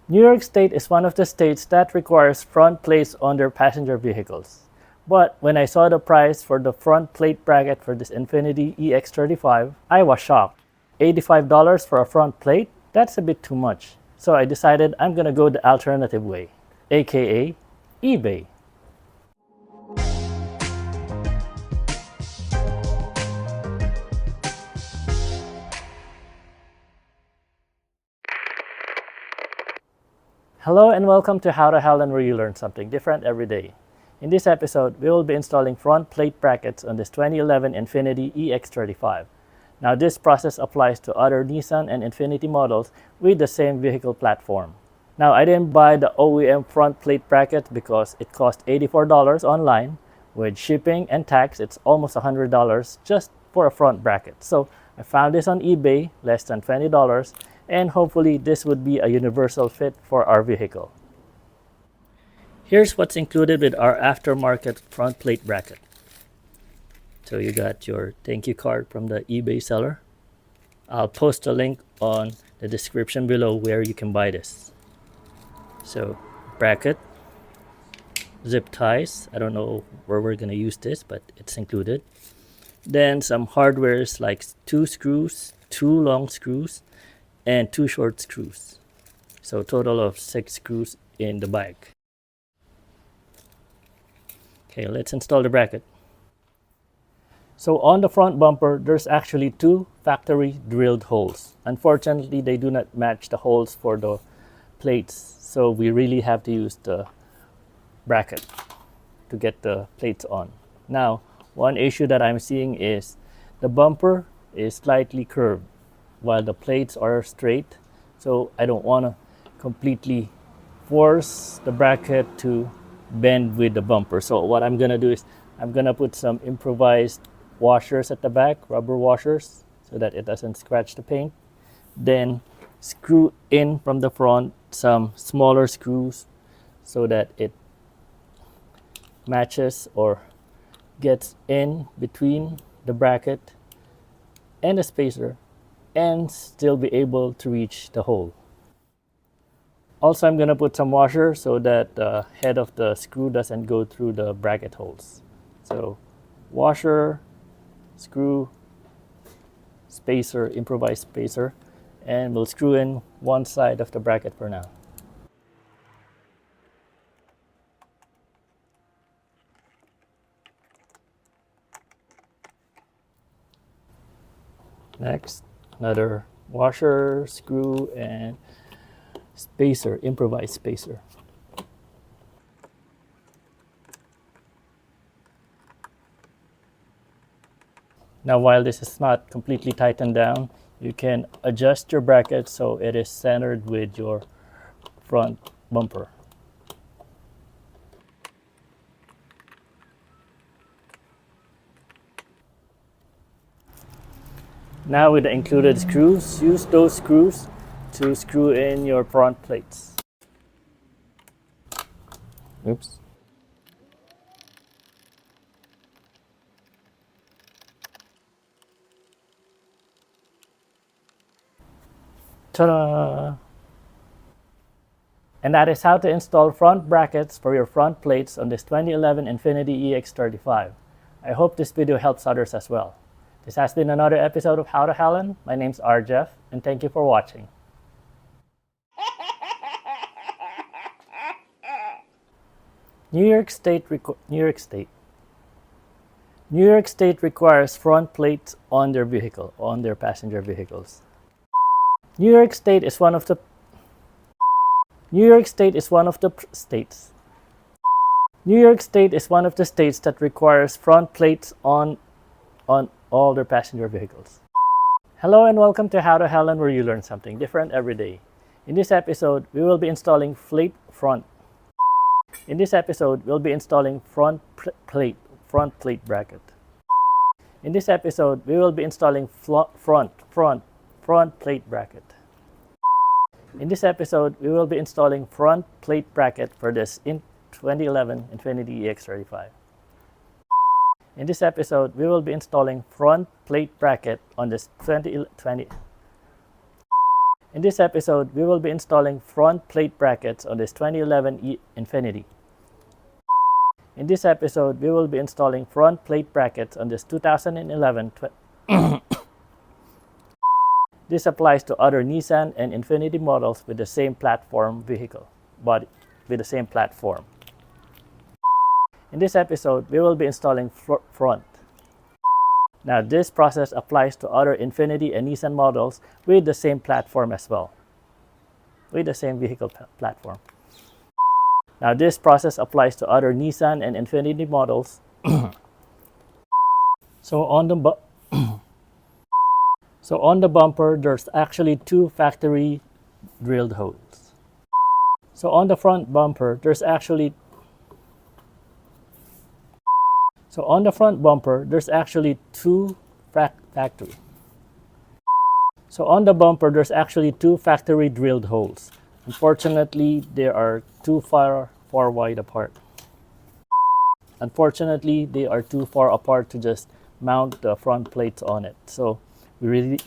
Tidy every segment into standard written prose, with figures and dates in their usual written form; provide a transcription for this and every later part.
New York State is one of the states that requires front plates on their passenger vehicles. But when I saw the price for the front plate bracket for this Infiniti EX35, I was shocked. $85 for a front plate? That's a bit too much. So I decided I'm gonna go the alternative way, aka eBay. Hello and welcome to How to Helen, where you learn something different every day. In this episode, we will be installing front plate brackets on this 2011 Infiniti EX35. Now this process applies to other Nissan and Infiniti models with the same vehicle platform. Now I didn't buy the OEM front plate bracket because it cost $84 online. With shipping and tax, it's almost $100 just for a front bracket. So I found this on eBay, less than $20, and hopefully this would be a universal fit for our vehicle. Here's what's included with our aftermarket front plate bracket. So you got your thank you card from the eBay seller. I'll post a link on the description below where you can buy this. So bracket, zip ties, I don't know where we're gonna use this, but it's included. Then some hardwares like 2 screws, 2 long screws, and 2 short screws. So total of 6 screws in the bag. Okay, let's install the bracket. So on the front bumper, there's actually 2 factory drilled holes. Unfortunately, they do not match the holes for the plates. So we really have to use the bracket to get the plates on. Now, one issue that I'm seeing is the bumper is slightly curved while the plates are straight. So I don't want to completely force the bracket to bend with the bumper. So what I'm gonna do is I'm gonna put some improvised washers at the back, rubber washers, so that it doesn't scratch the paint. Then screw in from the front some smaller screws so that it matches or gets in between the bracket and the spacer and still be able to reach the hole. Also, I'm going to put some washer so that the head of the screw doesn't go through the bracket holes. So washer, screw, spacer, improvised spacer, and we'll screw in one side of the bracket for now. Next, another washer, screw, and spacer, improvised spacer. Now while this is not completely tightened down, you can adjust your bracket so it is centered with your front bumper. Now with the included screws, use those screws to screw in your front plates. Oops. Ta-da! And that is how to install front brackets for your front plates on this 2011 Infiniti EX35. I hope this video helps others as well. This has been another episode of How to Helen. My name's Jeff, and thank you for watching. New York State requires front plates on their vehicle, on their passenger vehicles. New York State is one of the states. New York State is one of the states that requires front plates on all their passenger vehicles. Hello and welcome to How to Helen, where you learn something different every day. In this episode, we will be installing front plate bracket. In this episode, we will be installing front plate bracket. In this episode, we will be installing front plate bracket for this 2011 Infiniti EX35. In this episode, we will be installing front plate bracket on this 2020. In this episode, we will be installing front plate brackets on this 2011 Infiniti. In this episode, we will be installing front plate brackets on this 2011. This applies to other Nissan and Infiniti models with the same platform vehicle, body with the same platform. In this episode, we will be installing front. Now, this process applies to other Infiniti and Nissan models with the same platform as well, with the same vehicle platform. Now, this process applies to other Nissan and Infiniti models. So on the bumper, there's actually two factory drilled holes. So on the front bumper, there's actually two factory. So on the bumper, there's actually two factory drilled holes. Unfortunately, they are too far wide apart. Unfortunately, they are too far apart to just mount the front plates on it. So we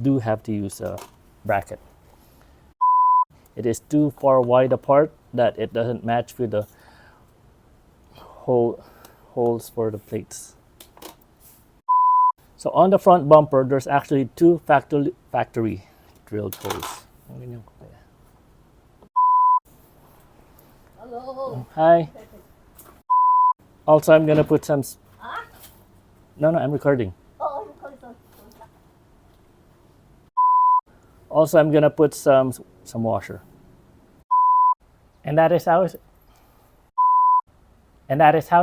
do have to use a bracket. It is too far wide apart that it doesn't match with the holes for the plates. So on the front bumper, there's actually two factory drilled holes. Hello. Hi. Also, I'm gonna put some. No, I'm recording. Oh, sorry. Also, I'm gonna put some washer. And that is how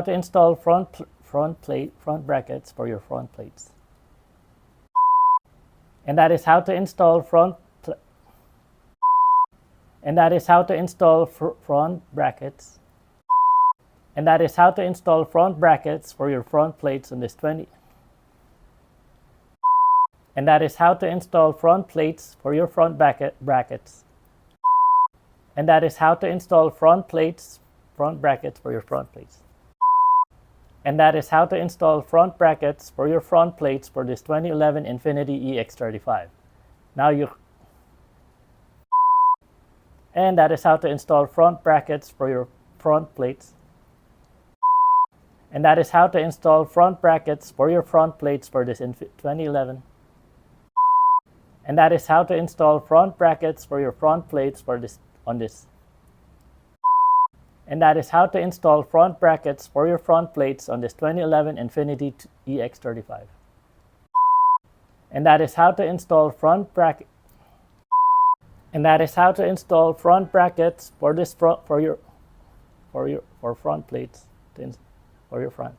to install front brackets for your front plates. And that is how to install front brackets. And that is how to install front brackets for your front plates on this 20. And that is how to install front plates for your front brackets. And that is how to install front brackets for your front plates. And that is how to install front brackets for your front plates for this 2011 Infiniti EX35. And that is how to install front brackets for your front plates. And that is how to install front brackets for your front plates for this 2011. And that is how to install front brackets for your front plates for this on this. And that is how to install front brackets for your front plates on this 2011 Infiniti EX35. And that is how to install front bracket. And that is how to install front brackets for front plates for your front.